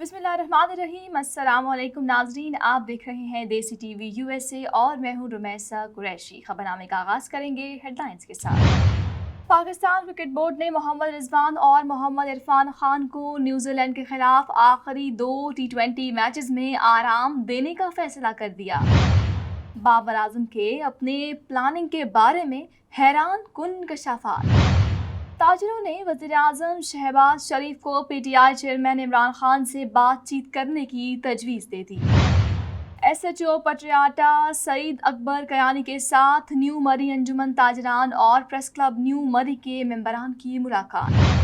बिस्मिल्लाहिर्रहमानिर्रहीम। अस्सलाम वालेकुम नाजरीन, आप देख रहे हैं देसी टीवी यूएसए और मैं हूं रुमैसा कुरैशी। खबरनामे का आगाज़ करेंगे हेडलाइंस के साथ। पाकिस्तान क्रिकेट बोर्ड ने मोहम्मद रिजवान और मोहम्मद इरफान खान को न्यूजीलैंड के खिलाफ आखिरी 2 टी20 मैचेस में आराम देने का फैसला कर दिया। बाबर आजम के अपने प्लानिंग के बारे में हैरान कुन इंकशाफात। ताजरों ने वज़ीर-ए-आज़म शहबाज शरीफ को पीटीआई चेयरमैन इमरान खान से बातचीत करने की तजवीज़ दे दी। एसएचओ पटियाला सईद अकबर कयानी के साथ न्यू मरी अंजुमन ताजरान और प्रेस क्लब न्यू मरी के मेंबरान की मुलाकात।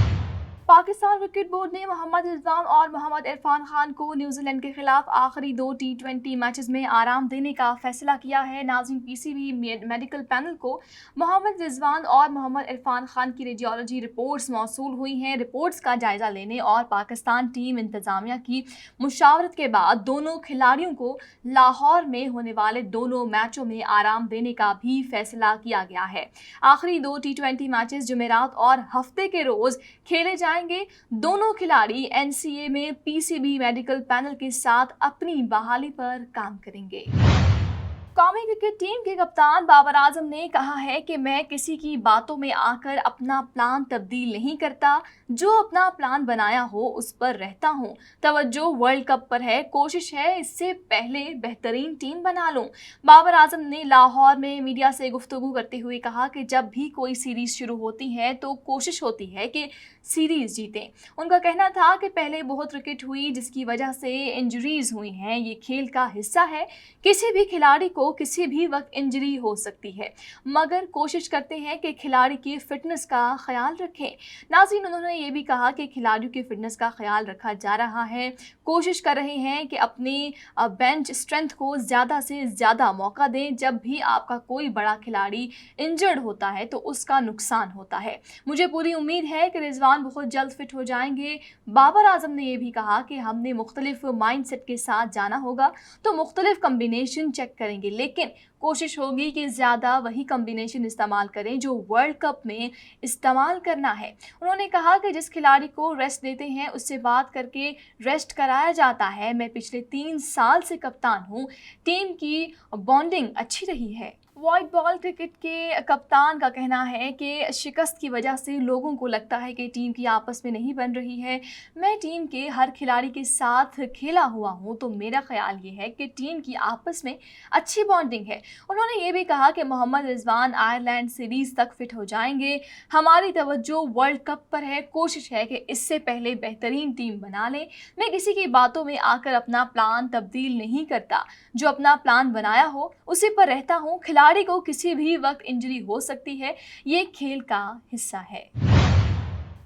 पाकिस्तान क्रिकेट बोर्ड ने मोहम्मद रिजवान और मोहम्मद इरफान खान को न्यूजीलैंड के खिलाफ आखिरी 2 टी20 मैचेस में आराम देने का फैसला किया है। नाज़रीन, पीसीबी मेडिकल पैनल को मोहम्मद रिजवान और मोहम्मद इरफान खान की रेडियोलॉजी रिपोर्ट्स मौसूल हुई हैं। रिपोर्ट्स का जायजा लेने और पाकिस्तान टीम इंतजामिया की मुशावरत के बाद दोनों खिलाड़ियों को लाहौर में होने वाले दोनों मैचों में आराम देने का भी फैसला किया गया है। आखिरी 2 टी20 मैचेस जुमेरात और हफ्ते के रोज खेले जाएंगे। दोनों खिलाड़ी एनसीए में पीसीबी मेडिकल पैनल के साथ अपनी बहाली पर काम करेंगे। कौमी क्रिकेट टीम के कप्तान बाबर आजम ने कहा है कि मैं किसी की बातों में आकर अपना प्लान तब्दील नहीं करता, जो अपना प्लान बनाया हो उस पर रहता हूँ। तवज्जो वर्ल्ड कप पर है, कोशिश है इससे पहले बेहतरीन टीम बना लूँ। बाबर आजम ने लाहौर में मीडिया से गुफ्तगू करते हुए कहा कि जब भी कोई सीरीज शुरू होती है तो कोशिश होती है कि सीरीज जीतें। उनका कहना था कि पहले बहुत क्रिकेट हुई जिसकी वजह से इंजरीज हुई हैं, ये खेल का हिस्सा है। किसी भी खिलाड़ी को किसी भी वक्त इंजरी हो सकती है, मगर कोशिश करते हैं कि खिलाड़ी की फिटनेस का ख्याल रखें। नाज़रीन, उन्होंने ये भी कहा कि खिलाड़ियों की फिटनेस का ख्याल रखा जा रहा है, कोशिश कर रहे हैं कि अपनी बेंच स्ट्रेंथ को ज़्यादा से ज़्यादा मौका दें। जब भी आपका कोई बड़ा खिलाड़ी इंजर्ड होता है तो उसका नुकसान होता है। मुझे पूरी उम्मीद है कि रिजवान बहुत जल्द फिट हो जाएंगे। बाबर आजम ने यह भी कहा कि हमने मुख्तलिफ माइंडसेट के साथ जाना होगा तो मुख्तलिफ कम्बिनेशन चेक करेंगे, लेकिन कोशिश होगी कि ज़्यादा वही कम्बिनेशन इस्तेमाल करें जो वर्ल्ड कप में इस्तेमाल करना है। उन्होंने कहा कि जिस खिलाड़ी को रेस्ट देते हैं उससे बात करके रेस्ट कराया जाता है। मैं पिछले 3 साल से कप्तान हूँ, टीम की बॉन्डिंग अच्छी रही है। वाइट बॉल क्रिकेट के कप्तान का कहना है कि शिकस्त की वजह से लोगों को लगता है कि टीम की आपस में नहीं बन रही है। मैं टीम के हर खिलाड़ी के साथ खेला हुआ हूं तो मेरा ख्याल ये है कि टीम की आपस में अच्छी बॉन्डिंग है। उन्होंने ये भी कहा कि मोहम्मद रिजवान आयरलैंड सीरीज़ तक फिट हो जाएंगे। हमारी तवज्जो वर्ल्ड कप पर है, कोशिश है कि इससे पहले बेहतरीन टीम बना लें। मैं किसी की बातों में आकर अपना प्लान तब्दील नहीं करता, जो अपना प्लान बनाया हो उसी पर रहता हूँ। खिलाड़ी को किसी भी वक्त इंजरी हो सकती है, ये खेल का हिस्सा है।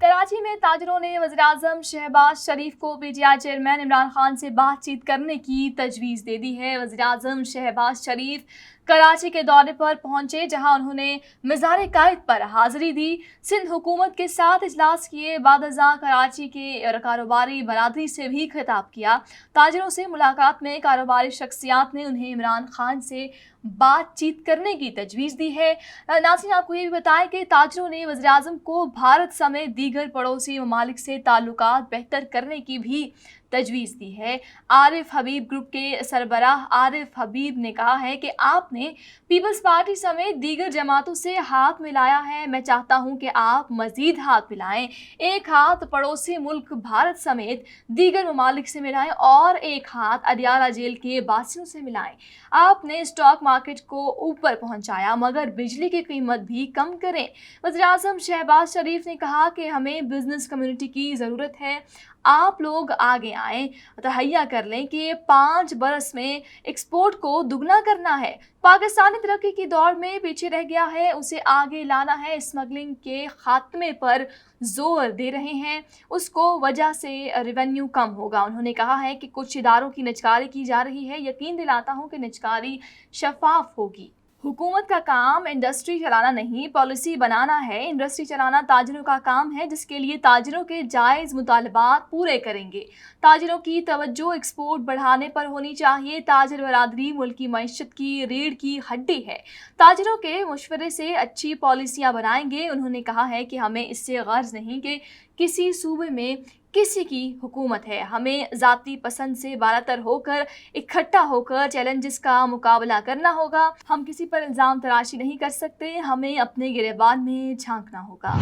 कराची में ताजरों ने वज़ीर-ए-आज़म शहबाज शरीफ को पीटीआई चेयरमैन इमरान खान से बातचीत करने की तजवीज़ दे दी है। वज़ीर-ए-आज़म शहबाज शरीफ कराची के दौरे पर पहुंचे, जहां उन्होंने मज़ार-ए-कायद पर हाज़िरी दी। सिंध हुकूमत के साथ इजलास किए, बाद-अज़ां कराची के कारोबारी बरादरी से भी खिताब किया। ताजरों से मुलाकात में कारोबारी शख्सियात ने उन्हें इमरान खान से बातचीत करने की तजवीज़ दी है। नाज़रीन, आपको ये भी बताएं कि ताजरों ने वज़ीर-ए-आज़म को भारत समेत दीगर पड़ोसी ममालिक से ताल्लुकात बेहतर करने की भी तजवीज़ दी है। आरिफ हबीब ग्रुप के सरबराह आरिफ हबीब ने कहा है कि आपने पीपल्स पार्टी समेत दीगर जमातों से हाथ मिलाया है। मैं चाहता हूं कि आप मज़ीद हाथ मिलाएं, एक हाथ पड़ोसी मुल्क भारत समेत दीगर ममालिक से मिलाएं और एक हाथ अडियाला जेल के बासियों से मिलाएं। आपने स्टॉक मार्केट को ऊपर पहुंचाया, मगर बिजली की कीमत भी कम करें। वज़ीर-ए-आज़म शहबाज शरीफ ने कहा कि हमें बिजनेस कम्युनिटी की ज़रूरत है, आप लोग आगे आएँ, तहैया कर लें कि 5 बरस में एक्सपोर्ट को दुगना करना है। पाकिस्तानी तरक्की की दौड़ में पीछे रह गया है, उसे आगे लाना है। स्मगलिंग के खात्मे पर जोर दे रहे हैं, उसको वजह से रेवेन्यू कम होगा। उन्होंने कहा है कि कुछ इदारों की निजकारी की जा रही है, यकीन दिलाता हूँ कि निजकारी शफाफ होगी। हुकूमत का काम इंडस्ट्री चलाना नहीं, पॉलिसी बनाना है। इंडस्ट्री चलाना ताजिरों का काम है, जिसके लिए ताजिरों के जायज़ मुतालबात पूरे करेंगे। ताजिरों की तवज्जो एक्सपोर्ट बढ़ाने पर होनी चाहिए। ताजिर बरादरी मुल्क की मईशत की रीढ़ की हड्डी है। ताजिरों के मशवरे से अच्छी पॉलिसियाँ बनाएंगे। उन्होंने कहा है कि हमें इससे गर्ज नहीं कि किसी सूबे में किसी की हुकूमत है। हमें ज़ाती पसंद से बालातर होकर इकट्ठा होकर चैलेंजेस का मुकाबला करना होगा। हम किसी पर इल्ज़ाम तराशी नहीं कर सकते, हमें अपने गिरेबान में झांकना होगा।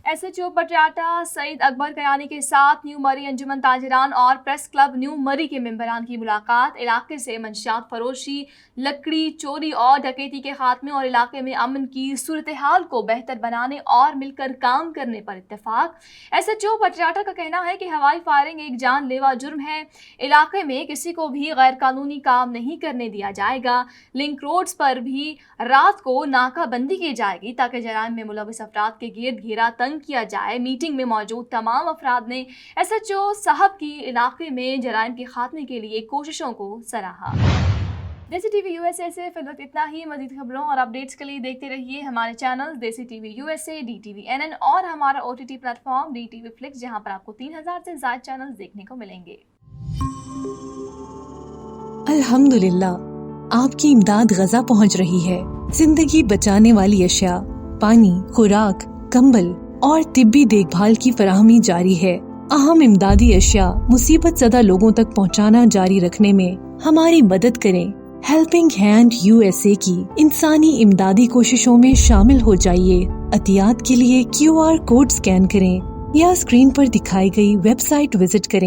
SHO पटियाला सईद अकबर कयानी के साथ न्यू मरी अंजुमन ताजिरान और प्रेस क्लब न्यू मरी के मेंबरान की मुलाकात। इलाके से मंशियात फरोशी, लकड़ी चोरी और डकैती के खात्मे और इलाके में अमन की सूरत हाल को बेहतर बनाने और मिलकर काम करने पर इत्तेफाक। SHO पटियाला का कहना है कि हवाई फायरिंग एक जानलेवा जुर्म है। इलाके में किसी को भी गैर कानूनी काम नहीं करने दिया जाएगा। लिंक रोड्स पर भी रात को नाकाबंदी की जाएगी ताकि जराइम में मुलविस अफराद के गिर्द घेरा तंग किया जाए। मीटिंग में मौजूद तमाम अफराद ने SHO साहब की इलाके में जराइम के खात्मे के लिए कोशिशों को सराहा। देसी टीवी USA से फिल वक्त इतना ही। मजीद खबरों और अपडेट्स के लिए देखते रहिए हमारे चैनल देसी टीवी USA, DTV NN और हमारा OTT प्लेटफॉर्म DTV Flix, जहां पर आपको 3000 से ज्यादा चैनल देखने को मिलेंगे। अल्हम्दुलिल्लाह, आपकी इमदाद गजा पहुंच रही है। जिंदगी बचाने वाली अशिया, पानी, खुराक, कंबल और तिब्बी देखभाल की फराहमी जारी है। अहम इमदादी अशिया मुसीबत ज़दा लोगों तक पहुंचाना जारी रखने में हमारी मदद करें। हेल्पिंग हैंड USA की इंसानी इमदादी कोशिशों में शामिल हो जाइए। अतियात के लिए QR कोड स्कैन करें या स्क्रीन पर दिखाई गई वेबसाइट विजिट करें।